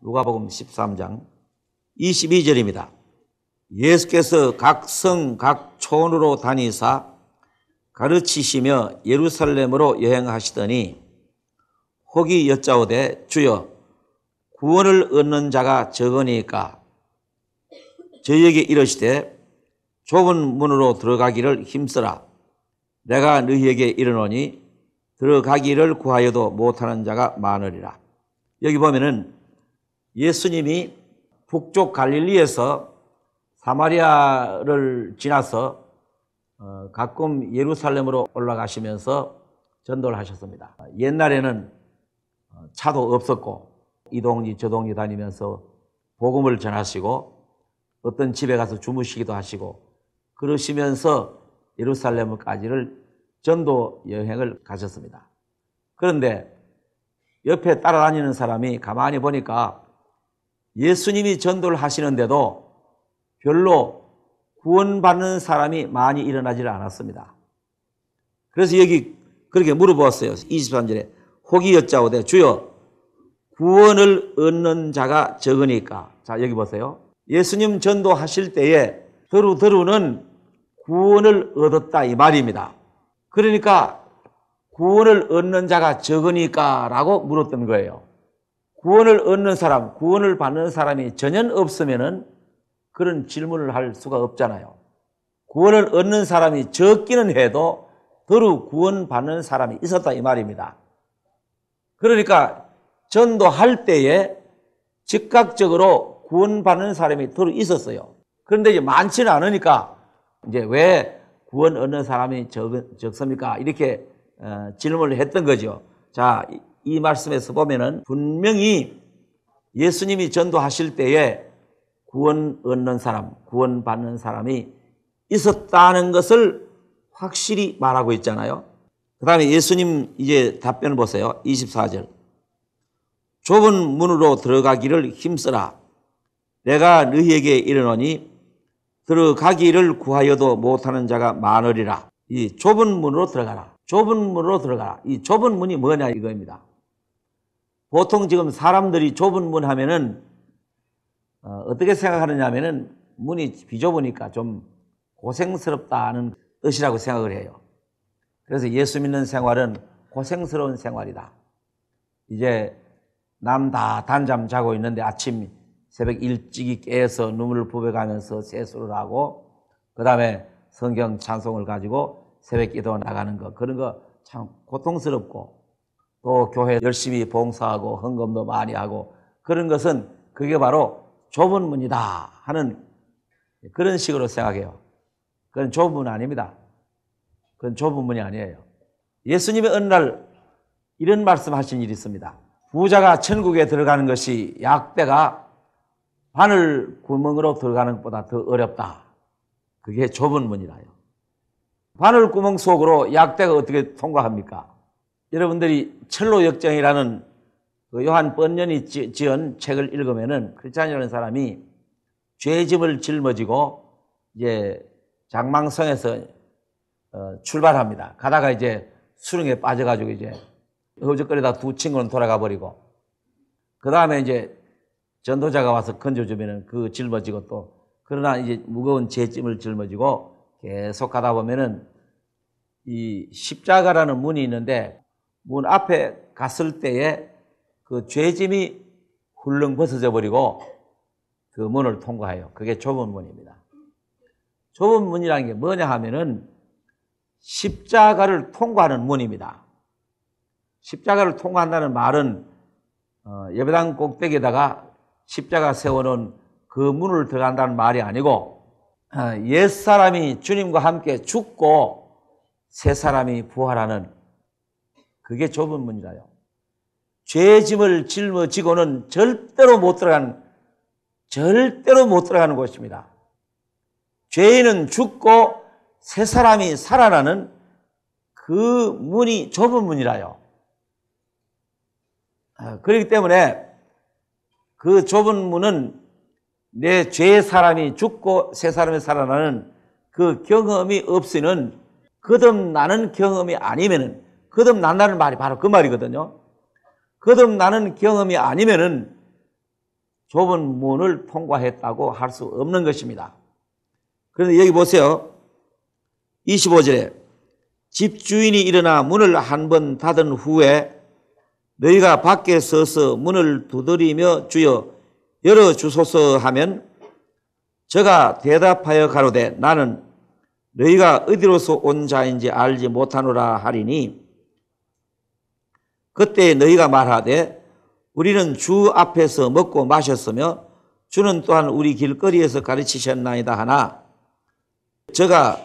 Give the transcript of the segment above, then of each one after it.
누가복음 13장 22절입니다. 예수께서 각 성, 각 촌으로 다니사 가르치시며 예루살렘으로 여행하시더니 혹이 여짜오되 주여 구원을 얻는 자가 적으니까 저희에게 이르시되 좁은 문으로 들어가기를 힘쓰라. 내가 너희에게 이르노니 들어가기를 구하여도 못하는 자가 많으리라. 여기 보면은 예수님이 북쪽 갈릴리에서 사마리아를 지나서 가끔 예루살렘으로 올라가시면서 전도를 하셨습니다. 옛날에는 차도 없었고 이동지 저동지 다니면서 복음을 전하시고 어떤 집에 가서 주무시기도 하시고 그러시면서 예루살렘까지를 전도 여행을 가셨습니다. 그런데 옆에 따라다니는 사람이 가만히 보니까 예수님이 전도를 하시는데도 별로 구원받는 사람이 많이 일어나지 않았습니다. 그래서 여기 그렇게 물어보았어요. 23절에 혹이 여짜오되 주여 구원을 얻는 자가 적으니까. 자, 여기 보세요. 예수님 전도하실 때에 더루는 구원을 얻었다 이 말입니다. 그러니까 구원을 얻는 자가 적으니까 라고 물었던 거예요. 구원을 얻는 사람, 구원을 받는 사람이 전혀 없으면은 그런 질문을 할 수가 없잖아요. 구원을 얻는 사람이 적기는 해도 더루 구원받는 사람이 있었다 이 말입니다. 그러니까 전도할 때에 즉각적으로 구원받는 사람이 더루 있었어요. 그런데 이제 많지는 않으니까 이제 왜 구원 얻는 사람이 적습니까? 이렇게 질문을 했던 거죠. 자, 이 말씀에서 보면은 분명히 예수님이 전도하실 때에 구원 얻는 사람, 구원 받는 사람이 있었다는 것을 확실히 말하고 있잖아요. 그 다음에 예수님 이제 답변을 보세요. 24절. 좁은 문으로 들어가기를 힘쓰라. 내가 너희에게 이르노니 들어가기를 구하여도 못하는 자가 많으리라. 이 좁은 문으로 들어가라. 좁은 문으로 들어가라. 이 좁은 문이 뭐냐 이거입니다. 보통 지금 사람들이 좁은 문 하면은 어떻게 생각하느냐 하면은 문이 비좁으니까 좀 고생스럽다는 뜻이라고 생각을 해요. 그래서 예수 믿는 생활은 고생스러운 생활이다. 이제 남 다 단잠 자고 있는데 아침 새벽 일찍이 깨서 눈물을 부벼가면서 세수를 하고 그 다음에 성경 찬송을 가지고 새벽 기도 나가는 거 그런 거 참 고통스럽고 또 교회 열심히 봉사하고 헌금도 많이 하고 그런 것은 그게 바로 좁은 문이다 하는 그런 식으로 생각해요. 그건 좁은 문 아닙니다. 그건 좁은 문이 아니에요. 예수님이 어느 날 이런 말씀하신 일이 있습니다. 부자가 천국에 들어가는 것이 약대가 바늘 구멍으로 들어가는 것보다 더 어렵다. 그게 좁은 문이라요. 바늘 구멍 속으로 약대가 어떻게 통과합니까? 여러분들이 철로 역정이라는 그 요한 번연이 지은 책을 읽으면은 크리스찬이라는 사람이 죄짐을 짊어지고 이제 장망성에서 출발합니다. 가다가 이제 수렁에 빠져가지고 이제 허우적거리다 두 친구는 돌아가 버리고 그 다음에 이제 전도자가 와서 건져주면은 그 짊어지고 또 그러나 이제 무거운 죄짐을 짊어지고 계속 가다 보면은 이 십자가라는 문이 있는데 문 앞에 갔을 때에 그 죄짐이 훌렁 벗어져 버리고 그 문을 통과해요. 그게 좁은 문입니다. 좁은 문이라는 게 뭐냐 하면은 십자가를 통과하는 문입니다. 십자가를 통과한다는 말은 예배당 꼭대기에다가 십자가 세워놓은 그 문을 들어간다는 말이 아니고 옛사람이 주님과 함께 죽고 새 사람이 부활하는 그게 좁은 문이라요. 죄짐을 짊어지고는 절대로 못 들어가는 곳입니다. 죄인은 죽고 새 사람이 살아나는 그 문이 좁은 문이라요. 그렇기 때문에 그 좁은 문은 내 죄의 사람이 죽고 새 사람이 살아나는 그 경험이 없이는 거듭나는 경험이 아니면은 거듭난다는 말이 바로 그 말이거든요. 거듭나는 경험이 아니면은 좁은 문을 통과했다고 할 수 없는 것입니다. 그런데 여기 보세요. 25절에 집주인이 일어나 문을 한 번 닫은 후에 너희가 밖에 서서 문을 두드리며 주여 열어주소서 하면 저가 대답하여 가로되 나는 너희가 어디로서 온 자인지 알지 못하노라 하리니 그때 너희가 말하되 우리는 주 앞에서 먹고 마셨으며 주는 또한 우리 길거리에서 가르치셨나이다 하나 저가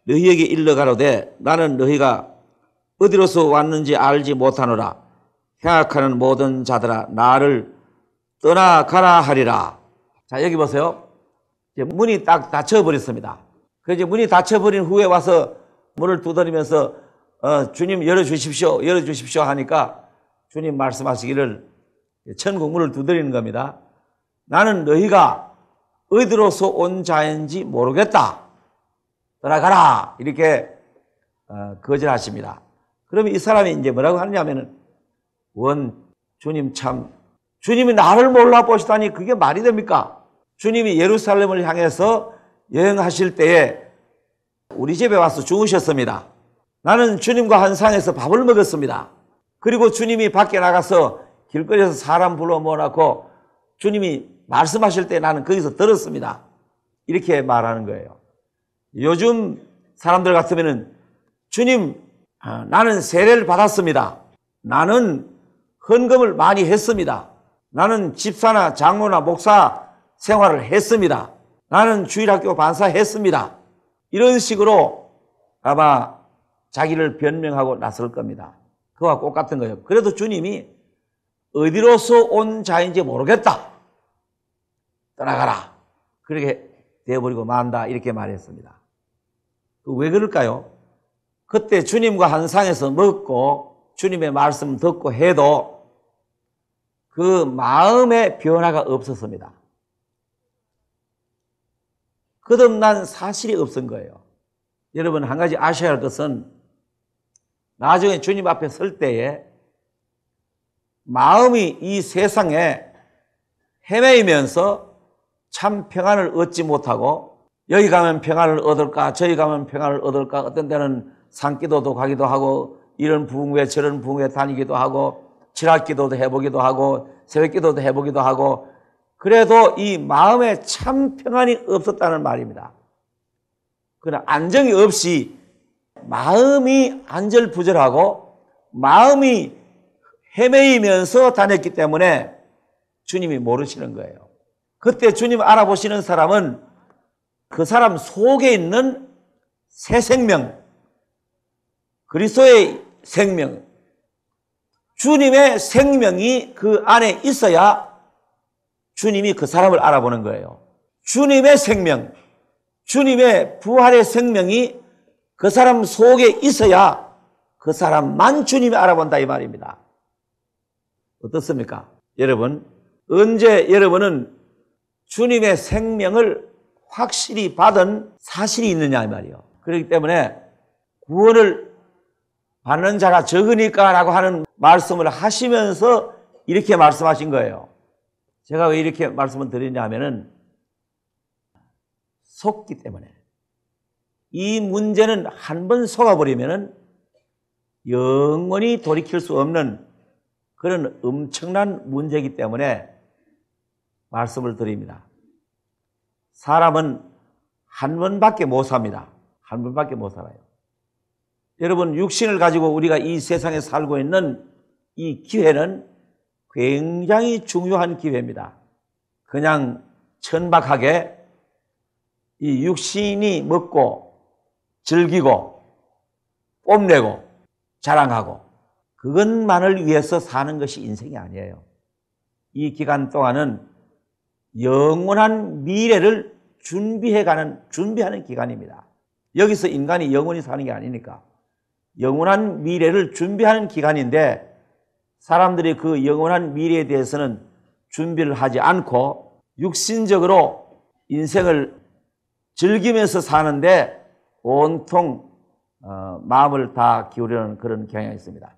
너희에게 일러 가로되 나는 너희가 어디로서 왔는지 알지 못하노라 생각하는 모든 자들아 나를 떠나가라 하리라. 자, 여기 보세요. 이제 문이 딱 닫혀버렸습니다. 그래서 문이 닫혀버린 후에 와서 문을 두드리면서 주님 열어주십시오 하니까 주님 말씀하시기를 천국 문을 두드리는 겁니다. 나는 너희가 어디로서 온 자인지 모르겠다. 떠나가라. 이렇게 거절하십니다. 그러면 이 사람이 이제 뭐라고 하느냐면은 주님 주님이 나를 몰라보시다니 그게 말이 됩니까? 주님이 예루살렘을 향해서 여행하실 때에 우리 집에 와서 죽으셨습니다. 나는 주님과 한 상에서 밥을 먹었습니다. 그리고 주님이 밖에 나가서 길거리에서 사람 불러 모아놓고 주님이 말씀하실 때 나는 거기서 들었습니다. 이렇게 말하는 거예요. 요즘 사람들 같으면은 주님, 나는 세례를 받았습니다. 나는 헌금을 많이 했습니다. 나는 집사나 장로나 목사 생활을 했습니다. 나는 주일학교 반사했습니다. 이런 식으로 아마 자기를 변명하고 나설 겁니다. 그와 똑같은 거예요. 그래도 주님이 어디로서 온 자인지 모르겠다. 떠나가라. 그렇게 되어버리고 만다. 이렇게 말했습니다. 왜 그럴까요? 그때 주님과 한 상에서 먹고 주님의 말씀 듣고 해도 그 마음의 변화가 없었습니다. 거듭난 사실이 없은 거예요. 여러분 한 가지 아셔야 할 것은 나중에 주님 앞에 설 때에 마음이 이 세상에 헤매이면서 참 평안을 얻지 못하고 여기 가면 평안을 얻을까 저기 가면 평안을 얻을까 어떤 때는 산기도도 가기도 하고 이런 부흥회 저런 부흥회 다니기도 하고 칠학기도도 해보기도 하고 새벽기도도 해보기도 하고 그래도 이 마음에 참 평안이 없었다는 말입니다. 그러나 안정이 없이 마음이 안절부절하고 마음이 헤매이면서 다녔기 때문에 주님이 모르시는 거예요. 그때 주님 알아보시는 사람은 그 사람 속에 있는 새 생명, 그리스도의 생명, 주님의 생명이 그 안에 있어야 주님이 그 사람을 알아보는 거예요. 주님의 생명, 주님의 부활의 생명이 그 사람 속에 있어야 그 사람만 주님이 알아본다 이 말입니다. 어떻습니까? 여러분, 언제 여러분은 주님의 생명을 확실히 받은 사실이 있느냐 이 말이에요. 그렇기 때문에 구원을 받는 자가 적으니까 라고 하는 말씀을 하시면서 이렇게 말씀하신 거예요. 제가 왜 이렇게 말씀을 드리냐면은 속기 때문에 이 문제는 한 번 속아버리면은 영원히 돌이킬 수 없는 그런 엄청난 문제이기 때문에 말씀을 드립니다. 사람은 한 번밖에 못 삽니다. 한 번밖에 못 살아요. 여러분, 육신을 가지고 우리가 이 세상에 살고 있는 이 기회는 굉장히 중요한 기회입니다. 그냥 천박하게 이 육신이 먹고 즐기고 뽐내고 자랑하고 그것만을 위해서 사는 것이 인생이 아니에요. 이 기간 동안은 영원한 미래를 준비하는 기간입니다. 여기서 인간이 영원히 사는 게 아니니까 영원한 미래를 준비하는 기간인데 사람들이 그 영원한 미래에 대해서는 준비를 하지 않고 육신적으로 인생을 즐기면서 사는데 온통 마음을 다 기울이는 그런 경향이 있습니다.